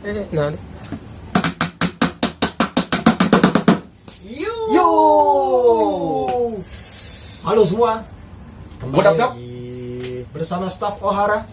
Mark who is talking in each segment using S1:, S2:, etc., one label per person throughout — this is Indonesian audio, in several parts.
S1: Nah,
S2: Yo.
S3: Halo semua, kembali
S2: What up, Dap?
S3: bersama staff Ohara.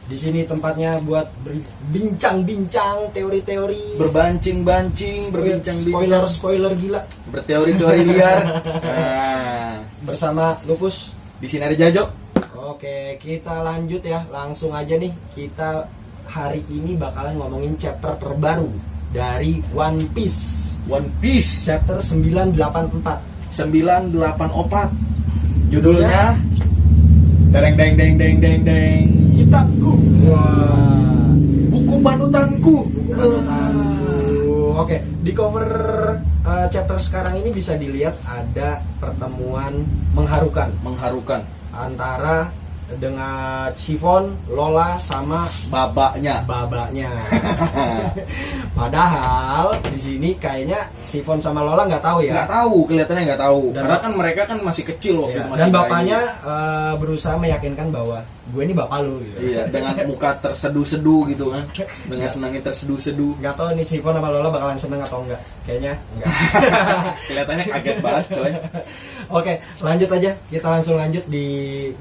S3: Di sini tempatnya buat berbincang-bincang, teori-teori,
S2: Berbancing-bancing, berbincang-bincang,
S3: spoiler gila.
S2: berteori-teori liar. Nah,
S3: Bersama Lupus.
S2: di sini ada Jajo.
S3: Oke, kita lanjut ya, langsung aja nih. Kita hari ini bakalan ngomongin chapter terbaru dari One Piece.
S2: One Piece
S3: Chapter 984.
S2: 984. Judulnya Deng deng deng deng deng deng.
S3: Kitabku. Wah.
S2: Buku panutanku.
S3: Oke, di cover chapter sekarang ini bisa dilihat ada pertemuan mengharukan
S2: Mengharukan
S3: antara dengan Chiffon, Lola sama
S2: babaknya.
S3: babanya. Padahal di sini kayaknya Chiffon sama Lola nggak tahu ya.
S2: Nggak tahu, kelihatannya nggak tahu.
S3: Dan
S2: Karena kan mereka kan masih kecil waktu
S3: Iya,
S2: itu, masih
S3: dan
S2: bayi.
S3: bapaknya berusaha meyakinkan bahwa gue ini bapak lu gitu.
S2: Iya, dengan muka terseduh-seduh gitu kan. Dengan senangnya terseduh-seduh.
S3: Nggak tahu nih Chiffon sama Lola bakalan seneng atau enggak. Kayaknya enggak.
S2: Kelihatannya kaget banget, coy.
S3: Oke, lanjut aja. Kita langsung lanjut di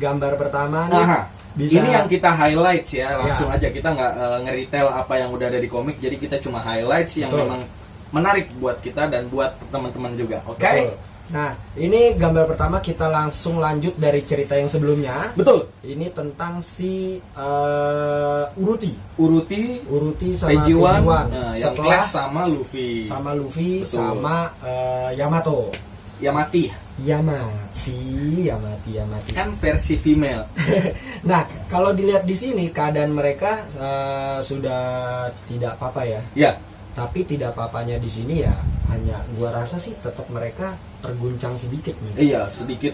S3: gambar pertama nih.
S2: Nah,
S3: Bisa-
S2: ini yang kita highlights ya, langsung
S3: Ya.
S2: aja. Kita nggak nge-retail apa yang udah ada di komik, jadi kita cuma highlights yang
S3: Betul.
S2: memang menarik buat kita dan buat teman-teman juga. Oke?
S3: Betul. Nah, ini gambar pertama, kita langsung lanjut dari cerita yang sebelumnya.
S2: Betul.
S3: Ini tentang si Uruti
S2: Uruti
S3: sama
S2: Pejiwan,
S3: Pejiwan.
S2: yang
S3: Setelah
S2: clash sama Luffy.
S3: sama Luffy
S2: Betul.
S3: sama Yamato.
S2: Ya mati.
S3: Yamati.
S2: Kan versi female.
S3: Nah, kalau dilihat di sini keadaan mereka sudah tidak apa-apa ya.
S2: Ya,
S3: Tapi tidak apa-apanya di sini ya hanya gua rasa sih tetap mereka terguncang sedikit nih.
S2: iya, sedikit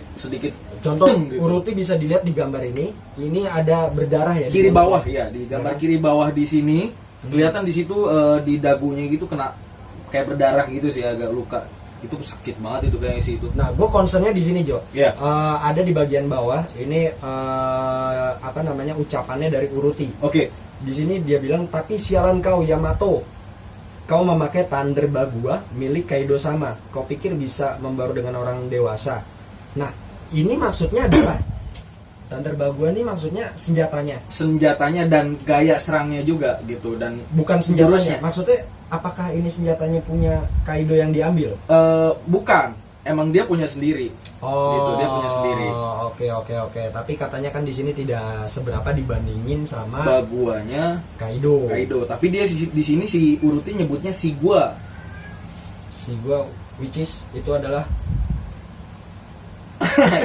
S3: Contoh
S2: gitu.
S3: Uruti bisa dilihat di gambar ini. Ini ada berdarah ya. di
S2: Kiri
S3: bawah.
S2: bawah ya, di gambar
S3: Ya.
S2: kiri bawah di sini kelihatan di situ di dagunya gitu kena kayak berdarah gitu sih, agak luka. Itu sakit banget itu kayaknya sih itu.
S3: Nah, gue concernnya di sini Jo.
S2: Ya.
S3: Ada di bagian bawah. Ini apa namanya ucapannya dari Uruti.
S2: Oke.
S3: Di sini dia bilang, tapi sialan kau Yamato. Kau memakai Thunder Bagua milik Kaido sama. Kau pikir bisa membaur dengan orang dewasa. Nah, ini maksudnya adalah Thunder Bagua ini maksudnya
S2: Senjatanya dan gaya serangnya juga gitu, dan
S3: bukan senjatanya.
S2: jurusnya.
S3: Maksudnya apakah ini senjatanya punya Kaido yang diambil?
S2: Bukan, emang dia punya sendiri.
S3: Oh,
S2: Gitu, dia punya sendiri.
S3: Oke. Tapi katanya kan di sini tidak seberapa dibandingin sama
S2: Baguanya
S3: Kaido.
S2: tapi dia di sini si Uruti nyebutnya si gua.
S3: Si gua, which is itu adalah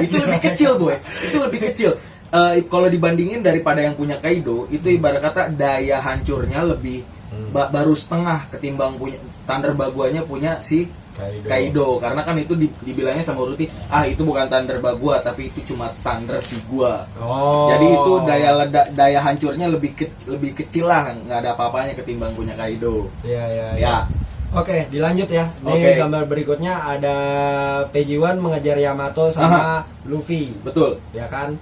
S2: Itu lebih kecil, boy. Itu lebih kecil. Kalau dibandingin daripada yang punya Kaido, itu ibarat kata daya hancurnya lebih baru setengah ketimbang punya Thunder Baguanya punya si Kaido. Karena kan itu dibilangnya sama Uruti, itu bukan Thunder Bagua tapi itu cuma Thunder si gua.
S3: Oh.
S2: Jadi itu daya hancurnya lebih kecil lah, nggak ada apa-apanya ketimbang punya Kaido.
S3: Ya.
S2: Ya.
S3: Oke, dilanjut ya. Ini
S2: Oke.
S3: gambar berikutnya ada Pejiwan mengejar Yamato sama Luffy.
S2: Betul.
S3: Ya kan?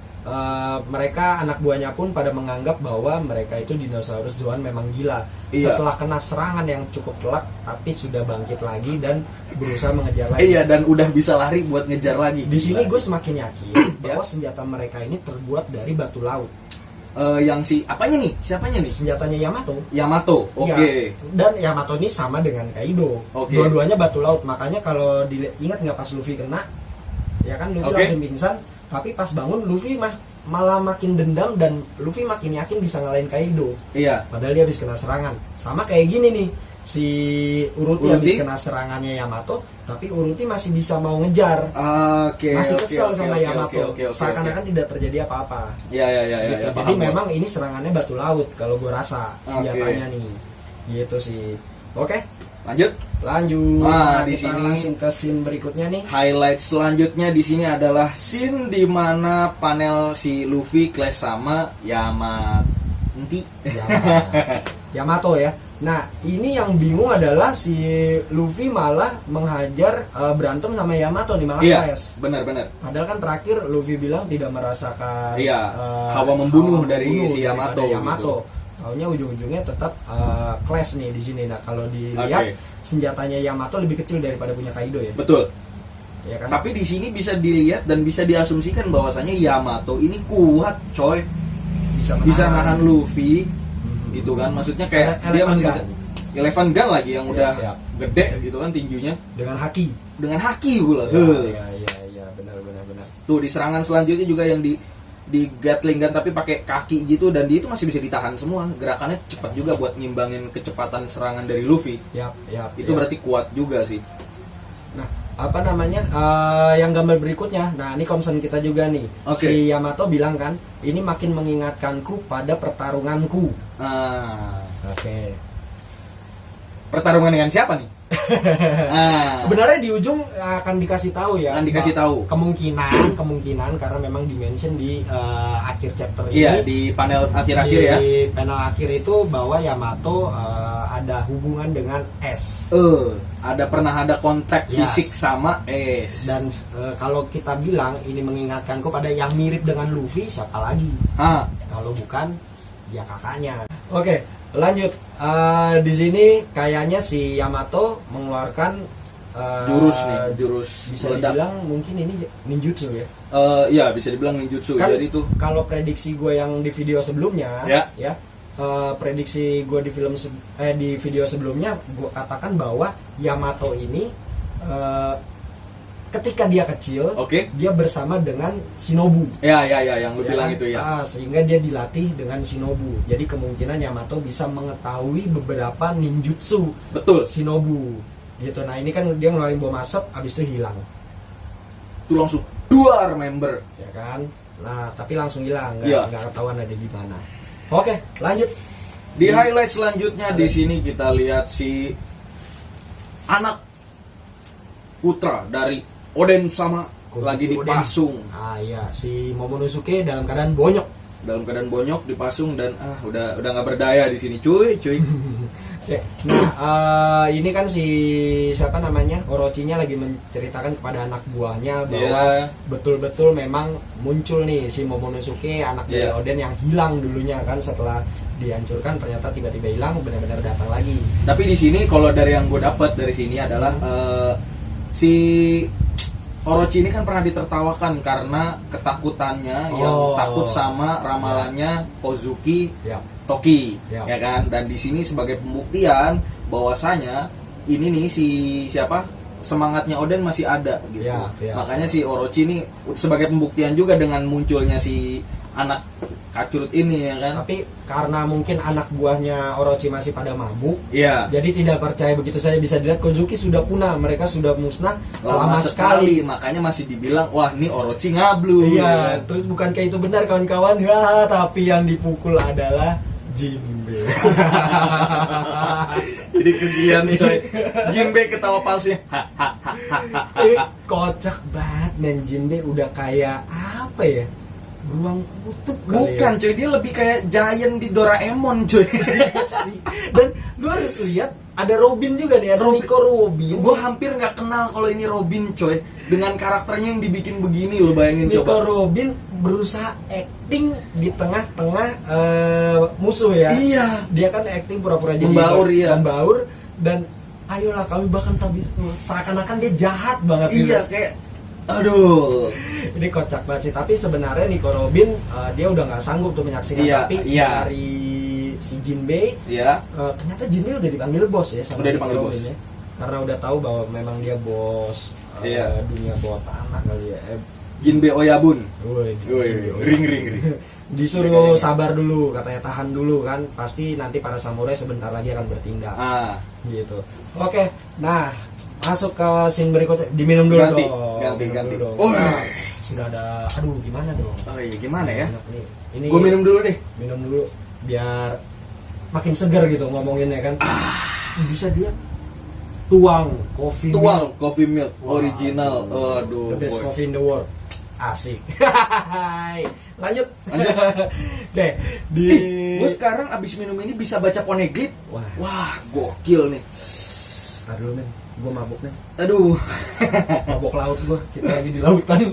S3: Mereka anak buahnya pun pada menganggap bahwa mereka itu dinosaurus Zoan memang gila.
S2: Iya.
S3: Setelah kena serangan yang cukup telak, tapi sudah bangkit lagi dan berusaha mengejar lagi.
S2: Iya, dan udah bisa lari buat ngejar lagi.
S3: Di sini
S2: Gila
S3: gue
S2: sih.
S3: semakin yakin bahwa senjata mereka ini terbuat dari batu laut.
S2: Yang si apanya nih? Siapanya nih?
S3: Senjatanya Yamato.
S2: Yamato. Oke.
S3: Iya. Dan Yamato ini sama dengan Kaido.
S2: Oke.
S3: Dua-duanya batu laut. Makanya kalau ingat nggak pas Luffy kena, ya kan Luffy
S2: Oke.
S3: langsung pingsan. Tapi pas bangun Luffy malah makin dendam dan Luffy makin yakin bisa ngalahin Kaido.
S2: Iya.
S3: Padahal dia habis kena serangan. Sama kayak gini nih. Si Uruti habis
S2: Uruti?
S3: kena serangannya Yamato, tapi Uruti masih bisa mau ngejar.
S2: Oke.
S3: Masih
S2: oke,
S3: kesel
S2: oke,
S3: sama
S2: oke,
S3: Yamato.
S2: oke, oke,
S3: Seakan-akan
S2: oke.
S3: tidak terjadi apa-apa.
S2: Iya,
S3: Gitu.
S2: paham
S3: Jadi
S2: gua.
S3: memang ini serangannya batu laut kalau gue rasa senjatanya nih. Gitu sih. Oke,
S2: Lanjut.
S3: lanjut.
S2: Nah, di
S3: kita
S2: sini
S3: langsung ke scene berikutnya nih.
S2: highlight selanjutnya di sini adalah scene di mana panel si Luffy clash sama
S3: Yamato ya. Nah, ini yang bingung adalah si Luffy malah menghajar berantem sama Yamato nih, malah
S2: Iya,
S3: clash.
S2: benar.
S3: Padahal kan terakhir Luffy bilang tidak merasakan
S2: Iya, hawa membunuh dari si
S3: daripada
S2: Yamato, gitu.
S3: Taunya ujung-ujungnya tetap clash nih di sini. Nah kalau dilihat senjatanya Yamato lebih kecil daripada punya Kaido ya.
S2: Betul.
S3: Ya kan?
S2: Tapi di sini bisa dilihat dan bisa diasumsikan bahwasanya Yamato ini kuat, coy. Bisa nahan Luffy, gitu kan? Maksudnya kayak dia masih bisa. Eleven Gun lagi yang udah gede gitu kan tinjunya.
S3: Dengan haki
S2: pula.
S3: Iya, benar.
S2: Tuh di serangan selanjutnya juga yang di Gatling Gun tapi pakai kaki gitu, dan dia itu masih bisa ditahan semua. Gerakannya cepat juga buat ngimbangin kecepatan serangan dari Luffy. Itu berarti kuat juga sih.
S3: Nah, apa namanya? Yang gambar berikutnya. Nah, ini concern kita juga nih. Si Yamato bilang kan, ini makin mengingatkanku pada pertarunganku. Pertarungan dengan siapa nih? Sebenarnya di ujung akan dikasih tahu ya. Kemungkinan karena memang dimention di akhir chapter ini.
S2: Iya, di panel akhir-akhir ya.
S3: Di panel akhir itu bahwa Yamato ada hubungan dengan S.
S2: Pernah ada kontak fisik sama S.
S3: Dan kalau kita bilang ini mengingatkanku pada yang mirip dengan Luffy, siapa lagi? Kalau bukan ya kakaknya. Oke. Lanjut, di sini kayaknya si Yamato mengeluarkan jurus bisa meledak. Dibilang mungkin ini ninjutsu ya.
S2: Ya bisa dibilang ninjutsu.
S3: Kan,
S2: jadi itu
S3: kalau prediksi gue yang di video sebelumnya, prediksi gue di video sebelumnya gue katakan bahwa Yamato ini ketika dia kecil, dia bersama dengan Shinobu.
S2: Yang lu bilang itu ya.
S3: Sehingga dia dilatih dengan Shinobu. Jadi kemungkinan Yamato bisa mengetahui beberapa ninjutsu.
S2: Betul.
S3: Shinobu. Gitu. Nah ini kan dia ngeluarin bom asap, abis itu hilang.
S2: Itu langsung duar member.
S3: Ya kan. Nah tapi langsung hilang, nggak ketahuan ada di mana. Oke, lanjut.
S2: Di highlight selanjutnya di sini kita lihat si anak putra dari Oden sama
S3: Kozuki
S2: lagi dipasung.
S3: Si Momonosuke dalam keadaan bonyok.
S2: Dipasung dan udah nggak berdaya di sini, cuy.
S3: Nah, ini kan si siapa namanya? Orochinya lagi menceritakan kepada anak buahnya bahwa betul-betul memang muncul nih si Momonosuke, anak dari Oden yang hilang dulunya kan, setelah dihancurkan ternyata tiba-tiba hilang, benar-benar datang lagi. Tapi
S2: di sini kalau dari yang gue dapat dari sini adalah si Orochi ini kan pernah ditertawakan karena ketakutannya yang takut sama ramalannya Kozuki Toki, ya kan? Dan di sini sebagai pembuktian bahwasanya ini nih semangatnya Oden masih ada gitu. Makanya si Orochi ini sebagai pembuktian juga dengan munculnya si anak kacurut ini ya kan.
S3: Tapi karena mungkin anak buahnya Orochi masih pada mabuk, jadi tidak percaya begitu saja. Bisa dilihat Kozuki sudah punah, mereka sudah musnah lama sekali.
S2: Makanya masih dibilang wah ini Orochi ngablu.
S3: Terus bukankah itu benar kawan-kawan? Tapi yang dipukul adalah Jinbe.
S2: Jadi kesian coy. Jinbe ketawa palsunya.
S3: Ini kocak banget, men. Jinbe udah kayak apa ya? Beruang kutub kali.
S2: Bukan coy, dia lebih kayak Giant di Doraemon coy.
S3: Dan lu harus lihat ada Robin juga nih, ada Nico Robin.
S2: Gue hampir nggak kenal kalau ini Robin coy. Dengan karakternya yang dibikin begini, lo bayangin
S3: Nico
S2: coba.
S3: Nico Robin berusaha acting di tengah-tengah musuh ya. Dia kan acting pura-pura jadi membaur, dan ayolah kami bahkan tadi seakan-akan dia jahat banget sih.
S2: Kayak aduh,
S3: ini kocak banget sih. Tapi sebenarnya Nico Robin dia udah nggak sanggup tuh menyaksikan. Tapi dari si Jinbe, ternyata Jinbe udah dipanggil bos ya sama Nico Robin ya. Karena udah tahu bahwa memang dia bos dunia bawah tanah kali ya.
S2: Jinbe Oyabun. Ring.
S3: Disuruh sabar dulu, katanya tahan dulu kan. Pasti nanti para samurai sebentar lagi akan bertindak. Gitu. Oke, nah masuk ke scene berikutnya. Diminum dulu
S2: ganti.
S3: dong. Sudah ada. Aduh, gimana dong?
S2: Gimana ya?
S3: Ini
S2: gue minum dulu deh.
S3: Minum dulu biar makin segar gitu ngomonginnya kan. Bisa dia tuang coffee milk original. Aduh,
S2: the
S3: best coffee in the world. Asik. Lanjut. Oke,
S2: gue sekarang abis minum ini bisa baca Poneglyph. Wah, gokil nih.
S3: Ntar dulu men, gue mabuk nih.
S2: Aduh.
S3: Mabuk laut gue, kita lagi di lautan.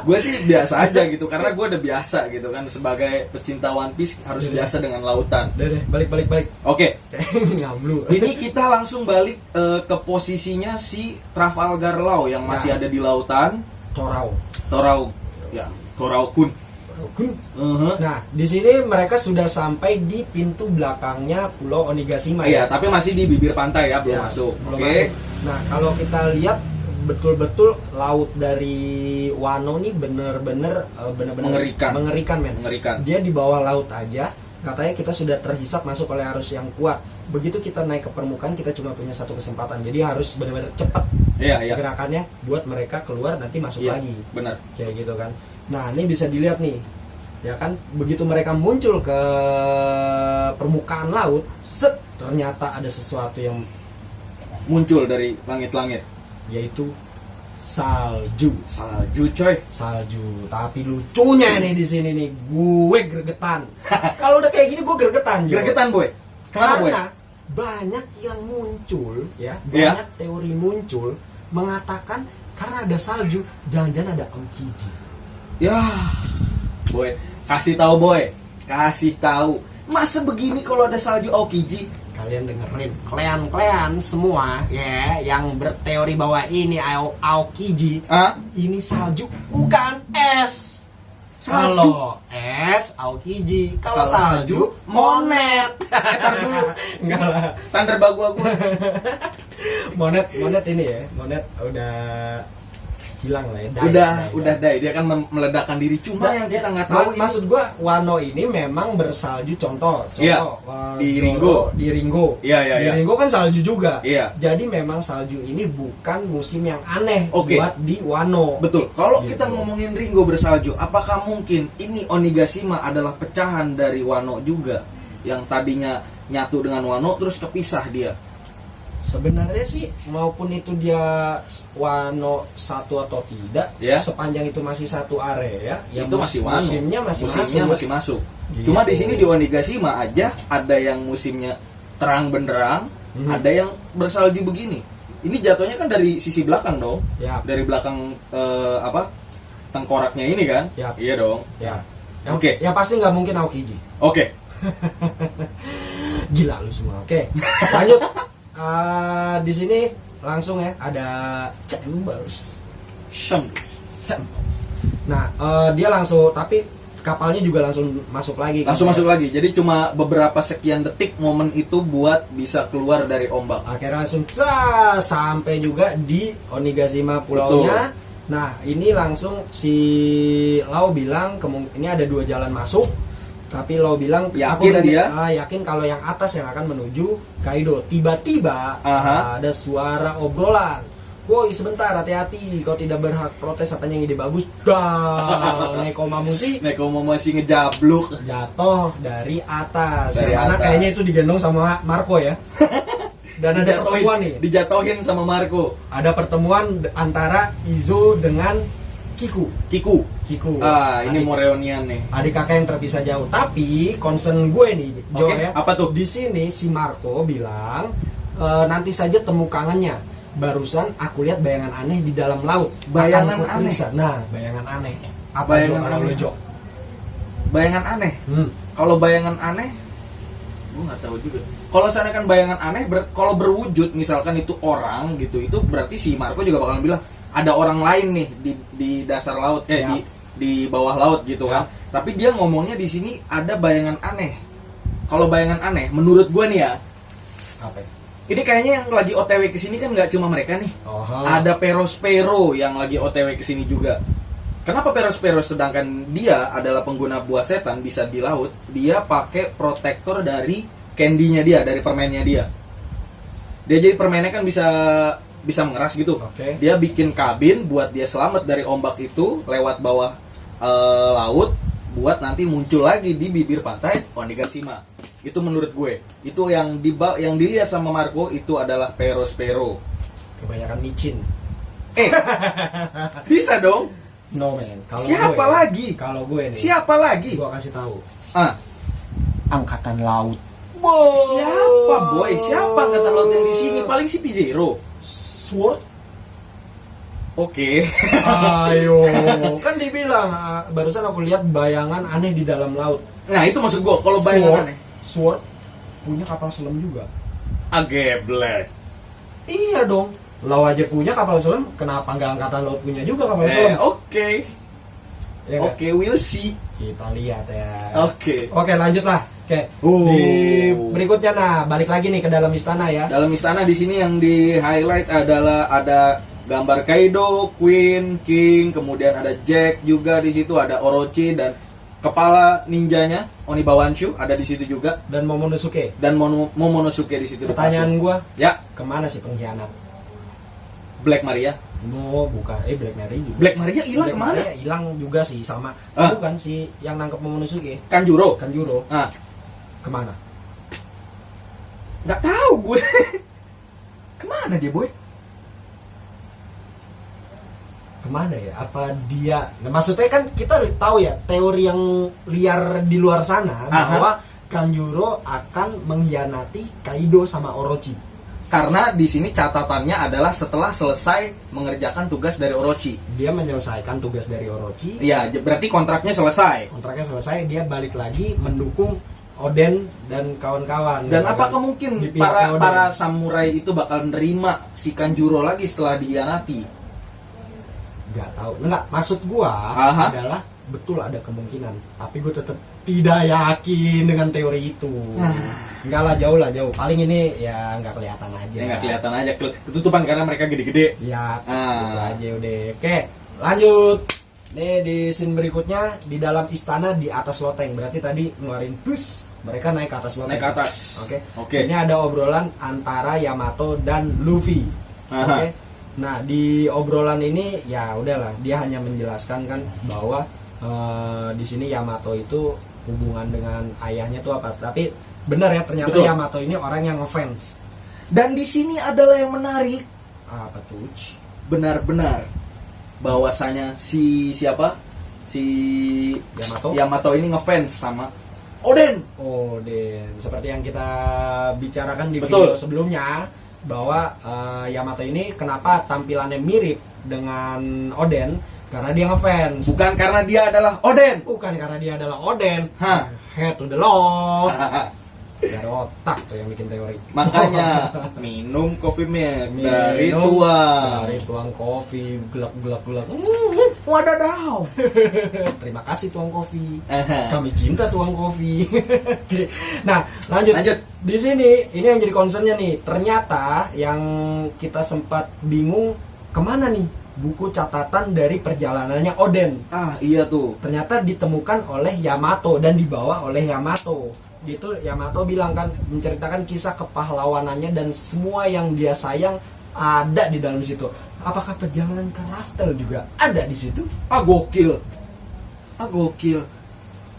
S2: Gue sih biasa aja gitu, karena gue udah biasa gitu kan, sebagai pecinta One Piece harus biasa dengan lautan.
S3: Deh, balik.
S2: Oke.
S3: Ngablu.
S2: Ini kita langsung balik ke posisinya si Trafalgar Law yang masih ada di lautan. Torau Kun.
S3: Nah, di sini mereka sudah sampai di pintu belakangnya Pulau Onigashima.
S2: Iya, tapi masih di bibir pantai ya, belum masuk.
S3: Belum
S2: Oke.
S3: masuk. Nah, kalau kita lihat betul-betul laut dari Wano nih bener-bener mengerikan, men.
S2: Mengerikan.
S3: Dia di bawah laut aja, katanya kita sudah terhisap masuk oleh arus yang kuat. Begitu kita naik ke permukaan, kita cuma punya satu kesempatan. Jadi harus benar-benar cepat gerakannya buat mereka keluar nanti masuk lagi.
S2: Benar.
S3: Kayak gitu kan. Nah, ini bisa dilihat nih. Ya kan, begitu mereka muncul ke permukaan laut, ternyata ada sesuatu yang
S2: muncul dari langit-langit,
S3: yaitu salju,
S2: coy.
S3: Salju. Tapi lucunya nih di sini nih, gue gregetan. Kalau udah kayak gini gue gregetan.
S2: Gregetan, boy. Kenapa, boy?
S3: Karena banyak yang muncul, ya, banyak teori muncul mengatakan karena ada salju, jangan-jangan ada Aokiji.
S2: Ya, boy, kasih tahu. Masa begini kalau ada salju Aokiji?
S3: Kalian dengerin, kalian semua ya yang berteori bahwa ini Aokiji, ini salju bukan es. Kalau es Aokiji, kalau salju monet.
S2: Ntar dulu,
S3: enggak lah.
S2: Thunder Bagua gue.
S3: Monet ini ya, monet udah hilang lah ya.
S2: Udah die. Dia kan meledakkan diri. Cuma yang kita nggak tahu.
S3: Maksud gua Wano ini memang bersalju. Contoh. Di
S2: Ringo. Iya.
S3: Di Ringo kan salju juga.
S2: Iya.
S3: Jadi memang salju ini bukan musim yang aneh
S2: Oke.
S3: buat di Wano.
S2: Betul. Kalau
S3: Gitu.
S2: kita ngomongin Ringo bersalju, apakah mungkin ini Onigashima adalah pecahan dari Wano juga, yang tadinya nyatu dengan Wano terus kepisah dia?
S3: Sebenarnya sih maupun itu dia Wano satu atau tidak, sepanjang itu masih satu area, ya
S2: itu masih Wano.
S3: Musimnya masih masuk. Gitu.
S2: Cuma di sini di Onigashima aja ada yang musimnya terang benderang, ada yang bersalju begini. Ini jatuhnya kan dari sisi belakang dong, dari belakang tengkoraknya ini kan? Iya dong. Oke.
S3: Ya pasti nggak mungkin Aokiji.
S2: Oke.
S3: Gila lu semua. Oke. Lanjut. Di sini langsung ya ada Chambers. Nah, dia langsung, tapi kapalnya juga langsung masuk lagi.
S2: Masuk lagi. Jadi cuma beberapa sekian detik momen itu buat bisa keluar dari ombak.
S3: Akhirnya langsung sampai juga di Onigashima pulaunya. Betul. Nah, ini langsung si Lau bilang ini ada 2 jalan masuk. Tapi lo bilang yakin kalau yang atas yang akan menuju Kaido. Tiba-tiba ada suara obrolan. Woi sebentar, hati-hati, kau tidak berhak protes, apanya yang ide bagus. Nekomamushi
S2: ngejabluk,
S3: jatuh dari atas. Karena kayaknya itu digendong sama Marco ya. Dan ada pertemuan nih.
S2: Dijatuhin sama Marco.
S3: Ada pertemuan antara Izo dengan Kiku.
S2: Ini mau reunian nih.
S3: Adik kakak yang terpisah jauh. Tapi concern gue nih, Jo ya.
S2: Apa tuh?
S3: Di sini si Marco bilang nanti saja temu kangennya. Barusan aku lihat bayangan aneh di dalam laut.
S2: Bayangan aneh.
S3: Nah, bayangan aneh. Apa
S2: bayangan aneh?
S3: Jo?
S2: Bayangan aneh. Kalau bayangan aneh, gue nggak tahu juga. Kalau sana kan bayangan aneh, kalau berwujud misalkan itu orang gitu, itu berarti si Marco juga bakalan bilang ada orang lain nih di dasar laut, di bawah laut gitu kan. Tapi dia ngomongnya di sini ada bayangan aneh. Kalau bayangan aneh, menurut gue nih ya,
S3: apa?
S2: Ini kayaknya yang lagi OTW kesini kan nggak cuma mereka nih. Ada Perospero yang lagi OTW kesini juga. Kenapa Perospero sedangkan dia adalah pengguna buah setan bisa di laut? Dia pakai protektor dari candy-nya dia, dari permennya dia. Dia jadi permennya kan bisa mengeras gitu. Dia bikin kabin buat dia selamat dari ombak itu lewat bawah laut, buat nanti muncul lagi di bibir pantai Onigashima. Itu menurut gue. Itu yang dilihat sama Marco itu adalah Perospero.
S3: Kebanyakan micin.
S2: Bisa dong.
S3: No man.
S2: Siapa lagi?
S3: Kalau gue nih.
S2: Siapa lagi?
S3: Gue kasih tahu.
S2: Angkatan laut. Siapa boy? Siapa angkatan laut yang di sini? Paling si P0.
S3: Sword.
S2: Oke.
S3: Ayo, kan dibilang barusan aku lihat bayangan aneh di dalam laut.
S2: Nah, itu maksud gua kalau bayangan aneh.
S3: Sword punya kapal selam juga.
S2: Ageblek.
S3: Iya dong. Lau aja punya kapal selam, kenapa nggak angkatan laut punya juga kapal selam?
S2: Oke.
S3: Ya nggak?
S2: Oke, we'll see.
S3: Kita lihat ya.
S2: Oke.
S3: Oke, lanjutlah. Oke. Di berikutnya balik lagi nih ke dalam istana ya.
S2: Dalam istana di sini yang di highlight adalah ada gambar Kaido, Queen, King, kemudian ada Jack juga di situ, ada Orochi dan kepala ninjanya Onibawanshu ada di situ juga,
S3: Dan Momonosuke.
S2: dan Momonosuke di situ.
S3: Pertanyaan gua,
S2: ya,
S3: kemana sih pengkhianat?
S2: Black Maria.
S3: No, bukan. Black Maria juga.
S2: Black Maria hilang
S3: Black
S2: kemana?
S3: Maria hilang juga sih sama.
S2: Ah.
S3: Bukan si yang nangkep Momonosuke,
S2: Kanjuro.
S3: Kanjuro.
S2: Ah,
S3: Kemana?
S2: nggak tahu gue. Kemana dia, boy?
S3: Kemana ya? Apa dia? Nah, maksudnya kan kita tahu ya teori yang liar di luar sana bahwa Kanjuro akan mengkhianati Kaido sama Orochi.
S2: Karena di sini catatannya adalah setelah selesai mengerjakan tugas dari Orochi.
S3: Dia menyelesaikan tugas dari Orochi.
S2: Iya, berarti kontraknya selesai.
S3: Kontraknya selesai, dia balik lagi mendukung Oden dan kawan-kawan.
S2: Dan
S3: ya
S2: apakah
S3: kan?
S2: mungkin
S3: Di pihaknya Oden.
S2: para samurai itu bakal nerima si Kanjuro lagi setelah dihianati?
S3: Gak tahu. Enggak, maksud gua
S2: Aha.
S3: adalah betul ada kemungkinan, tapi gue tetap tidak yakin dengan teori itu. Enggak lah, jauh. Paling ini ya nggak kelihatan aja.
S2: Ya nggak kelihatan aja, ketutupan karena mereka gede-gede.
S3: Ya,
S2: Ah.
S3: gitu aja udah. Oke, lanjut. Nih di scene berikutnya di dalam istana di atas loteng. Berarti tadi ngeluarin bus, mereka naik ke atas loteng.
S2: Naik ke atas.
S3: Oke.
S2: Oke.
S3: Ini ada obrolan antara Yamato dan Luffy.
S2: Aha.
S3: Oke. Nah, di obrolan ini ya udahlah, dia hanya menjelaskan kan bahwa di sini Yamato itu hubungan dengan ayahnya tuh apa. Tapi benar ya, ternyata
S2: Betul.
S3: Yamato ini orang yang ngefans.
S2: Dan di sini adalah yang menarik,
S3: Apa tuh?
S2: benar-benar bahwasanya si
S3: Yamato?
S2: Yamato ini ngefans sama Oden.
S3: Oh, Den. Seperti yang kita bicarakan di
S2: Betul.
S3: video sebelumnya bahwa Yamato ini kenapa tampilannya mirip dengan Oden karena dia ngefans.
S2: Bukan karena dia adalah Oden.
S3: Bukan karena dia adalah Oden.
S2: Hah.
S3: Head to the law. Gak ada otak tuh yang bikin teori.
S2: Makanya minum coffee milk
S3: Minum
S2: dari tuang.
S3: Dari tuang kopi, gelak.
S2: Wadadaw.
S3: Terima kasih tuang kopi.
S2: Aha.
S3: Kami cinta tuang kopi. Nah, lanjut.
S2: Lanjut.
S3: Di sini ini yang jadi concernnya nih. Ternyata yang kita sempat bingung kemana nih buku catatan dari perjalanannya Oden.
S2: Ah, iya tuh.
S3: Ternyata ditemukan oleh Yamato dan dibawa oleh Yamato. Gitu Yamato bilang kan, menceritakan kisah kepahlawanannya dan semua yang dia sayang ada di dalam situ. Apakah perjalanan ke Raftel juga ada di situ?
S2: Ah, gokil.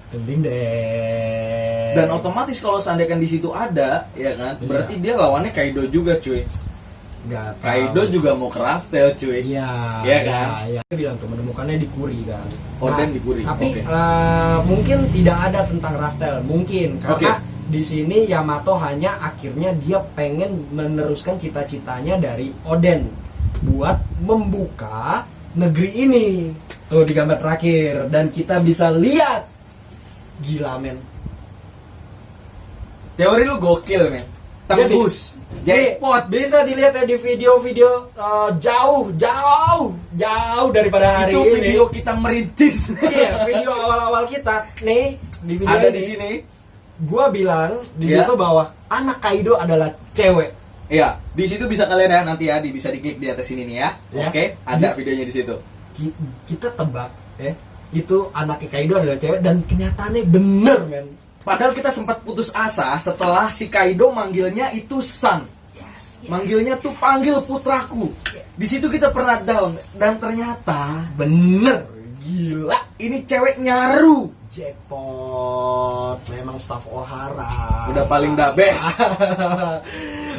S3: Gending deh.
S2: Dan otomatis kalau seandainya di situ ada, ya kan?
S3: Iya.
S2: Berarti dia lawannya Kaido juga, cuy.
S3: Nggak tahu
S2: Kaido
S3: sih.
S2: juga mau ke Raftel, cuy.
S3: Iya,
S2: Iya kan?
S3: Iya. Dia bilang tuh menemukannya di Kuri kan.
S2: Oden di Kuri,
S3: Tapi
S2: oke.
S3: mungkin tidak ada tentang Raftel, mungkin karena di sini Yamato hanya akhirnya dia pengen meneruskan cita-citanya dari Oden buat membuka negeri ini. Tuh di gambar terakhir dan kita bisa lihat gila men.
S2: Teori lu gokil, men. Tembus.
S3: Jackpot bisa dilihat ya di video-video jauh daripada hari
S2: Itu
S3: ini.
S2: video kita merintis.
S3: Iya, video awal-awal kita nih di video
S2: Ada
S3: ini.
S2: di sini.
S3: Gua bilang di
S2: Ya.
S3: situ bahwa anak Kaido adalah cewek.
S2: Iya, di situ bisa kalian ya nanti ya bisa diklik di atas ini nih ya.
S3: Ya.
S2: Oke, ada videonya di situ.
S3: Kita tebak ya, itu anak Kaido adalah cewek dan kenyataannya bener men.
S2: Padahal kita sempat putus asa setelah si Kaido manggilnya itu San. Manggilnya tuh panggil putraku. Di situ kita pernah down dan ternyata
S3: Bener, gila.
S2: ini cewek nyaru.
S3: Jackpot, memang staff Ohara.
S2: Udah paling the best.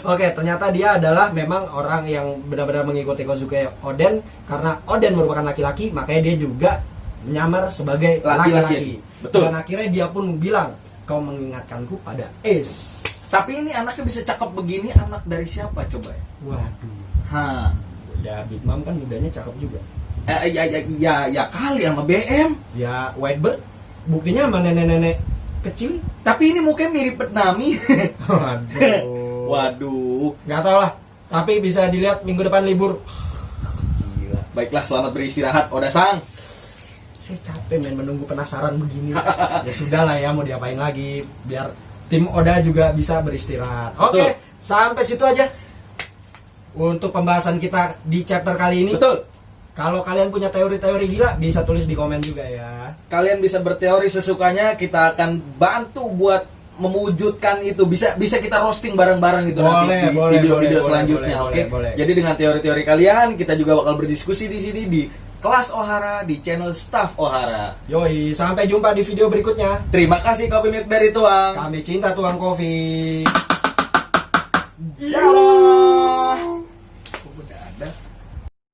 S3: Oke, ternyata dia adalah memang orang yang benar-benar mengikuti Kozuke Oden karena Oden merupakan laki-laki, makanya dia juga menyamar sebagai laki-laki.
S2: Betul.
S3: Dan akhirnya dia pun bilang, "Kau mengingatkanku pada Ace."
S2: Tapi ini anaknya bisa cakep begini, anak dari siapa coba ya?
S3: Waduh.
S2: Hah.
S3: Ya Big Mom kan mudanya cakep juga.
S2: Ya kali sama BM.
S3: Ya Whitebird, buktinya sama nenek-nenek kecil.
S2: Tapi ini mukanya mirip Nami.
S3: Waduh.
S2: Waduh.
S3: Nggak tahu lah. Tapi bisa dilihat minggu depan libur.
S2: Gila. Baiklah, selamat beristirahat, Oda Sang.
S3: Saya capek men menunggu penasaran begini. Ya sudah lah ya, mau diapain lagi. Biar tim Oda juga bisa beristirahat. Oke,
S2: Betul.
S3: sampai situ aja untuk pembahasan kita di chapter kali ini.
S2: Betul.
S3: Kalau kalian punya teori-teori gila, bisa tulis di komen juga ya.
S2: Kalian bisa berteori sesukanya, kita akan bantu buat mewujudkan itu. Bisa kita roasting bareng-bareng gitu nanti di video-video selanjutnya, oke?
S3: boleh.
S2: Jadi dengan teori-teori kalian, kita juga bakal berdiskusi di sini di Kelas Ohara di channel Staff Ohara.
S3: Yoi, sampai jumpa di video berikutnya.
S2: Terima kasih Kopi Meet Berry Tuang.
S3: Kami cinta tuang kopi. Ya.